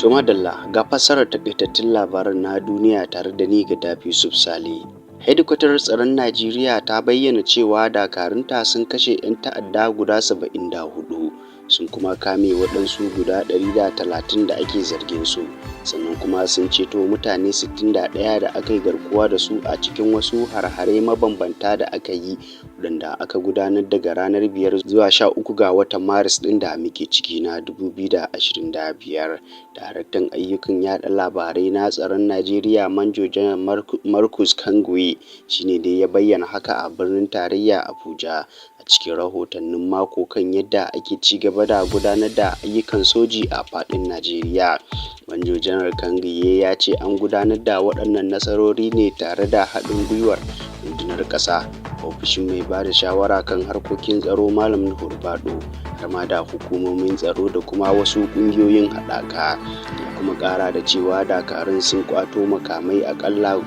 To madalla ga fassarar takaitattun labaran na duniya tare da ni Gaddafi Yusuf Sale. Hedikwatar tsaron Najeriya ta bayyana cewa dakarunta sun kashe 'yan ta'adda guda 74 sun kuma kame waɗansu guda 130 da ake zargin su, sannan kuma sun ceto mutane 61 da aka yi garkuwa da su a cikin wasu har-hare mabambanta da aka yi waɗanda aka gudanar daga ranar 5 zuwa 13 ga watan Maris ɗin da muke ciki na 2025. Daraktan ayyukan yaɗa labarai na tsaron Najeriya Manjo Janar Marcus Kangwe shine dai ya bayyana haka a birnin tarayya Abuja a cikin rahotannin mako kan yadda ake ci gaba da gudanar da ayyukan soji a faɗin Najeriya. Manjo Janar Kangwe ya ce an gudanar da waɗannan nasarori ne tare da haɗin gwiwar rundunar ƙasa, ofishin mai ba da shawara kan harkokin tsaro Malam Nuhu Ribado, har ma da hukumomin tsaro da kuma wasu ƙungiyoyin haɗaka. Ya kuma ƙara da cewa dakarun sun ƙwato makamai aƙalla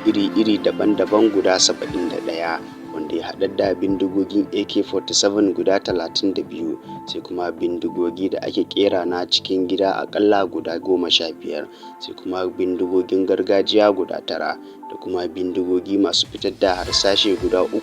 iri-iri daban-daban guda 71, wanda ya haɗar da bindigogin AK-47 guda 32, sai kuma bindigogi da ake ƙera na cikin gida aƙalla guda 15, sai kuma bindigogin gargajiya guda 9, da kuma bindigogi masu fitar da harsashe guda 3,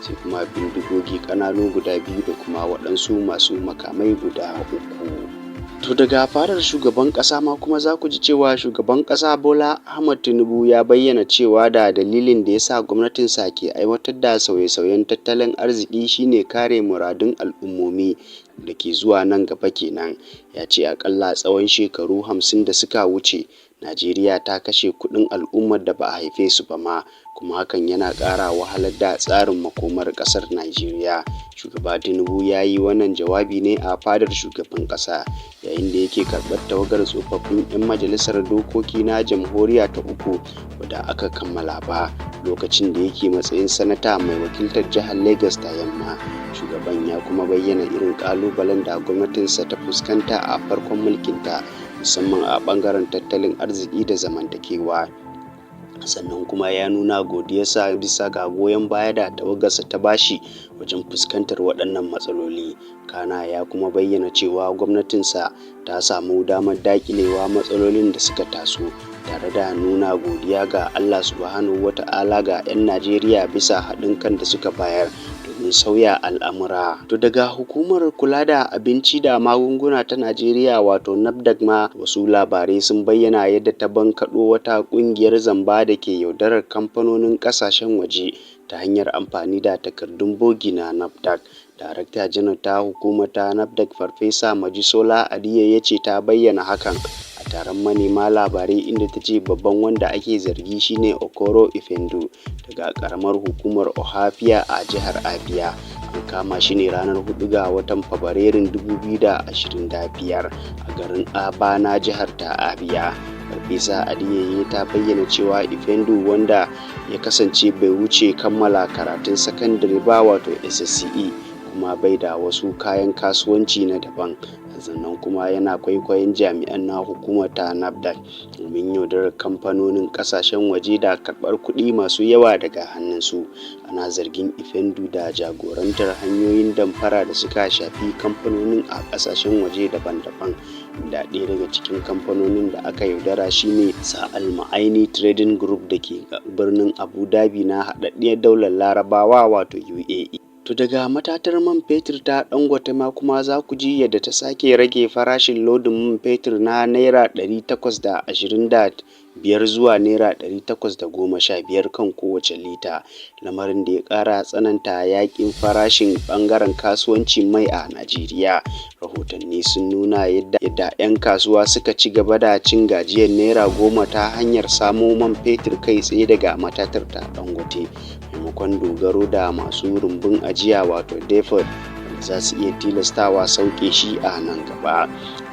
sai kuma bindigogi ƙananu guda 2 da kuma waɗansu masu makamai guda 3. To daga fadar shugaban ƙasa ma kuma za ku ji cewa shugaban ƙasa Bola Ahmed Tinubu ya bayyana cewa da dalilin da ya sa gwamnatinsa ke aiwatar da sauye-sauyen tattalin arziki shine kare muradun al'ummomi da ke zuwa nan gaba kenan. Ya ce akalla tsawon shekaru 50 da suka wuce Najeriya ta kashe kuɗin al'ummar da ba a haife su ba ma, kuma hakan yana ƙara wahalar da tsarin makomar ƙasar Najeriya. Shugaba Tinubu ya yi wannan jawabi ne a fadar shugaban ƙasa yayin da yake karɓar tawagar tsofaffin 'yan majalisar dokoki na jamhuriya ta uku wadda aka kammala ba lokacin da yake matsayin sanata mai wakiltar jihar Lagos ta Yamma. Shugaban ya kuma bayyana irin ƙalubalen da gwamnatinsa ta fuskanta a farkon mulkinta, musamman a ɓangaren tattalin arziki da zamantakewa. Sannan kuma ya nuna godiyarsa bisa ga goyon baya da tawagarsa ta bashi wajen fuskantar waɗannan matsaloli. Kana ya kuma bayyana cewa gwamnatinsa ta samu damar daƙilewa matsalolin da suka taso, tare da nuna godiya ga Allah Subhanahu wata'ala ga 'yan Najeriya bisa haɗin kan da suka bayar domin sauya al'amura. To daga hukumar kula da abinci da magunguna ta Najeriya wato NAFDAC ma wasu labarai sun bayyana yadda ta bankaɗo wata ƙungiyar zamba da ke yaudarar kamfanonin ƙasashen waje ta hanyar amfani da takardun bogi na NAFDAC. Darakta Janar ta hukumar ta NAFDAC Farfesa Mojisola Adiye ya ce ta bayyana hakan a taron manema labarai, inda ta ce babban wanda ake zargi shine Okoro Ifendu daga karamar hukumar Ohafia a jihar Abia. An kama shi ne ranar 4 ga watan Fabrairun 2025 a garin Aba na jihar ta Abia. Farfesa Adiye ta bayyana cewa Ifendu, wanda ya kasance bai wuce kammala karatun sakandare ba wato SSCE, kuma bai da wasu kayan kasuwanci na daban, sannan kuma yana kwaikwayon jami'an na hukumar ta NAFDAC domin yaudarar kamfanonin kasashen waje da karɓar kuɗi masu yawa daga hannunsu. Ana zargin Ifendu da jagorantar hanyoyin damfara da suka shafi kamfanonin a kasashen waje daban-daban, inda ɗaya daga cikin kamfanonin da aka yaudara shine Sa'al Ma'aini Trading Group da ke birnin Abu Dhabi na haɗaɗɗiyar daular Larabawa wato UAE. To daga matatar man fetur ta Dangote ma kuma za ku ji yadda ta sake rage farashin lodin man fetur na Naira 825 zuwa Naira 815 kan kowace lita, lamarin da ya ƙara tsananta yaƙin farashin ɓangaren kasuwancin mai a Najeriya. Rahotanni sun nuna yadda 'yan kasuwa suka ci gaba da cin gajiyar Naira 10 ta hanyar samo man fetur kai tsaye daga matatar ta Dangote, maimakon dogaro da masu rumbun ajiya wato depot wanda za su iya tilastawa sauke shi a nan gaba.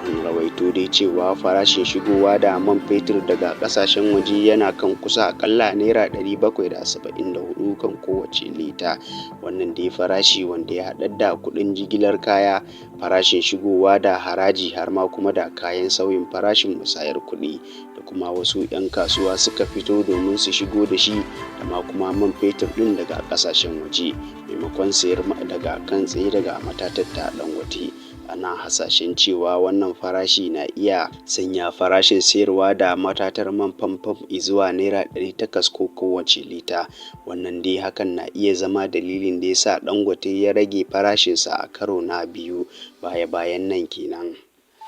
An rawaito dai cewa farashin shigowa da man fetur daga kasashen waje yana kan kusa akalla Naira 774 kan kowace lita. Wannan dai farashi wanda ya haɗar da kuɗin jigilar kaya, farashin shigowa da haraji, har ma kuma da kayan sauyin farashin musayar kuɗi da kuma wasu 'yan kasuwa suka fito domin su shigo da shi, da ma kuma man fetur ɗin daga kasashen waje maimakon sayar daga kan tsaye daga matatar ta Dangote. Ana hasashen cewa wannan farashi na iya sanya farashin sayarwa da matatar man famfam zuwa naira 800 ko kowace lita. Wannan dai hakan na iya zama dalilin da ya sa Dangote ya rage farashinsa a karo na biyu baya-bayan nan kenan.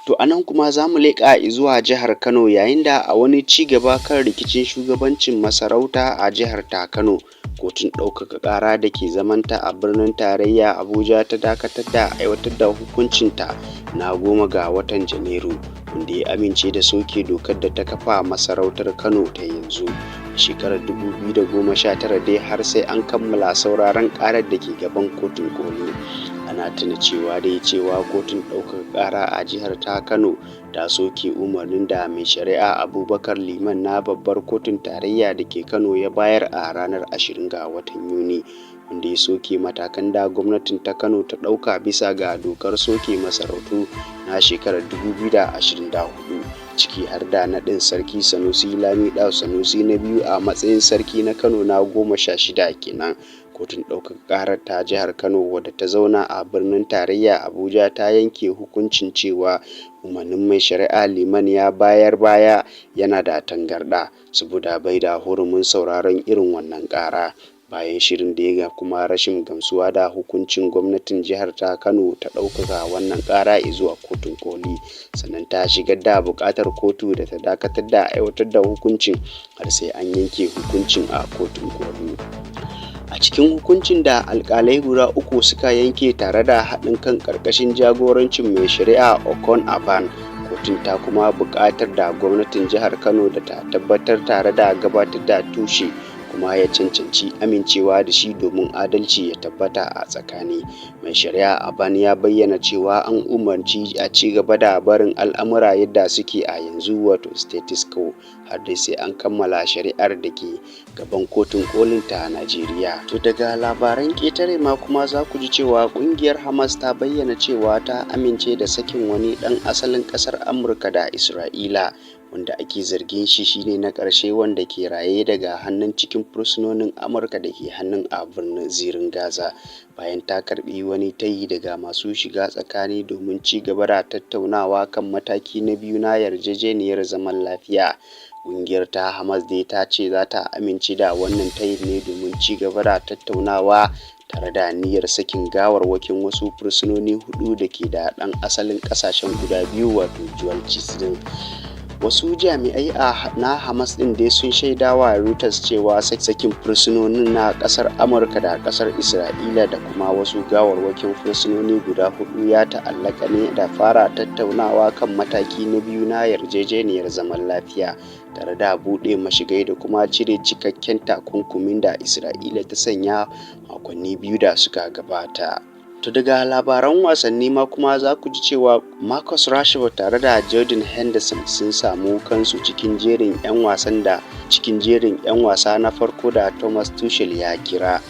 To a nan kuma za mu leƙa zuwa jihar Kano, yayin da a wani ci gaba kan rikicin shugabancin masarauta a jihar ta Kano, kotun ɗaukaka ƙara da ke zamanta a birnin tarayya Abuja ta dakatar da aiwatar da hukuncinta na 10 ga watan Janairu, wanda ya amince da soke dokar da ta kafa masarautar Kano ta yanzu. A shekarar 2019 dai har sai an kammala sauraron ƙarar da ke gaban kotun koli. Ana tuna cewa kotun ɗaukaka ƙara a jihar ta Kano ta soke umarnin da mai shari'a Abubakar Liman na babbar kotun tarayya da ke Kano ya bayar a ranar 20 ga watan Yuni, wanda ya soke matakan da gwamnatin ta Kano ta ɗauka bisa ga dokar soke masarautu na shekarar 2024, ciki har da naɗin Sarki Sanusi Lamiɗa Sanusi na biyu a matsayin sarki na Kano na 16 kenan. Kotun ɗaukaka ƙarar ta jihar Kano, wadda ta zauna a birnin tarayya Abuja, ta yanke hukuncin cewa umarnin mai shari'a Liman ya bayar baya yana da tangarɗa, saboda bai da hurumin sauraron irin wannan ƙara. Bayan shirin da ya kuma rashin gamsuwa da hukuncin, gwamnatin jihar ta Kano ta ɗaukaka wannan ƙara zuwa kotun koli, sannan ta shigar da buƙatar kotu da ta dakatar da aiwatar da hukuncin har sai an yanke hukuncin a kotun koli. A cikin hukuncin da alƙalai guda 3 suka yanke tare da haɗin kan ƙarƙashin jagorancin mai shari'a Okon Aban, kotun ta kuma buƙatar da gwamnatin jihar Kano da ta tabbatar tare da gabatar da tushe kuma ya cancanci amincewa da shi domin adalci ya tabbata a tsakani. Mai shari'a Aban ya bayyana cewa an umarci a ci gaba da barin al'amura yadda suke a yanzu, wato status quo, har dai sai an kammala shari'ar da ke gaban kotun kolin ta Najeriya. To daga labaran ƙetare ma kuma za ku ji cewa ƙungiyar Hamas ta bayyana cewa ta amince da sakin wani ɗan asalin ƙasar Amurka da Isra'ila, wanda ake zargin shi shine na ƙarshe wanda ke raye daga hannun cikin fursunonin Amurka da ke hannun a birnin zirin Gaza, bayan ta karɓi wani tayi daga masu shiga tsakani domin ci gaba da tattaunawa kan mataki na biyu na yarjejeniyar zaman lafiya. Ƙungiyar ta Hamas dai ta ce za ta amince da wannan tayin ne domin ci gaba da tattaunawa tare da niyyar sakin gawarwakin wasu fursunoni 4 da ke da ɗan asalin ƙasashen guda biyu, wato dual citizen. Wasu jami'ai na Hamas ɗin dai sun shaidawa Reuters cewa sakin fursunonin na ƙasar Amurka da ƙasar Isra'ila da kuma wasu gawarwakin fursunoni guda 4 ya ta'allaka ne da fara tattaunawa kan mataki na biyu na yarjejeniyar zaman lafiya, tare da buɗe mashigai da kuma cire cikakken takunkumin da Isra'ila ta sanya makonni 2 da suka gabata. To daga labaran wasanni ma kuma za ku ji cewa Marcus Rashford tare da Jordan Henderson sun samu kansu cikin jerin 'yan wasa na farko da Thomas Tuchel ya kira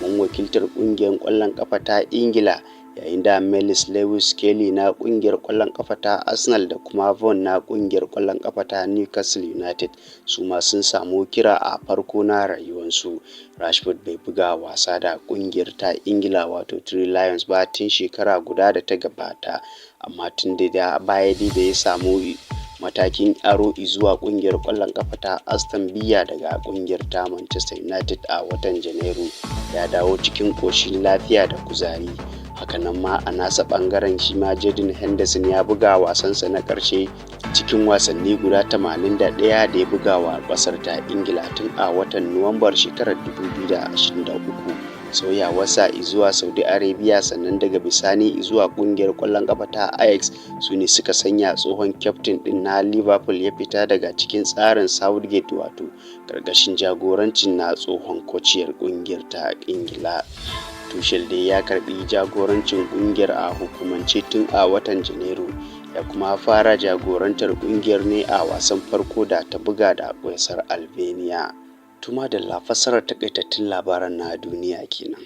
domin wakiltar ƙungiyar ƙwallon ƙafa ta Ingila, yayin da Melis Lewis Kelly na ƙungiyar ƙwallon ƙafa ta Arsenal da kuma Vaughan na ƙungiyar ƙwallon ƙafa ta Newcastle United su ma sun samu kira a farko na rayuwarsu. Rashford bai buga wasa da ƙungiyar ta Ingila, wato Three Lions, ba tun shekara guda da ta gabata, amma tun da baya da ya samu matakin aro zuwa ƙungiyar ƙwallon ƙafa ta Aston Villa daga ƙungiyar ta Manchester United a watan Janairu, ya dawo cikin ƙoshin lafiya da kuzari. Hakanan ma a nasa ɓangaren shi ma Jordan Henderson ya buga wasansa na ƙarshe cikin wasanni guda 81 da ya buga wa ƙasar ta Ingila tun a watan Nuwambar shekarar 2023. Sauyawarsa zuwa Saudi Arabia sannan daga bisani zuwa ƙungiyar ƙwallon ƙafa ta Ajax su ne suka sanya tsohon kyaftin ɗin na Liverpool ya fita daga cikin tsarin Southgate, wato ƙarƙashin jagorancin na tsohon kociyar ƙungiyar ta Ingila. Tuchel dai ya karbi jagorancin kungiyar a hukumance tun a watan Janairu, ya kuma fara jagorantar kungiyar ne a wasan farko da ta buga da ƙasar Albania. Tuma da fassarar takaitattun labaran na duniya kenan.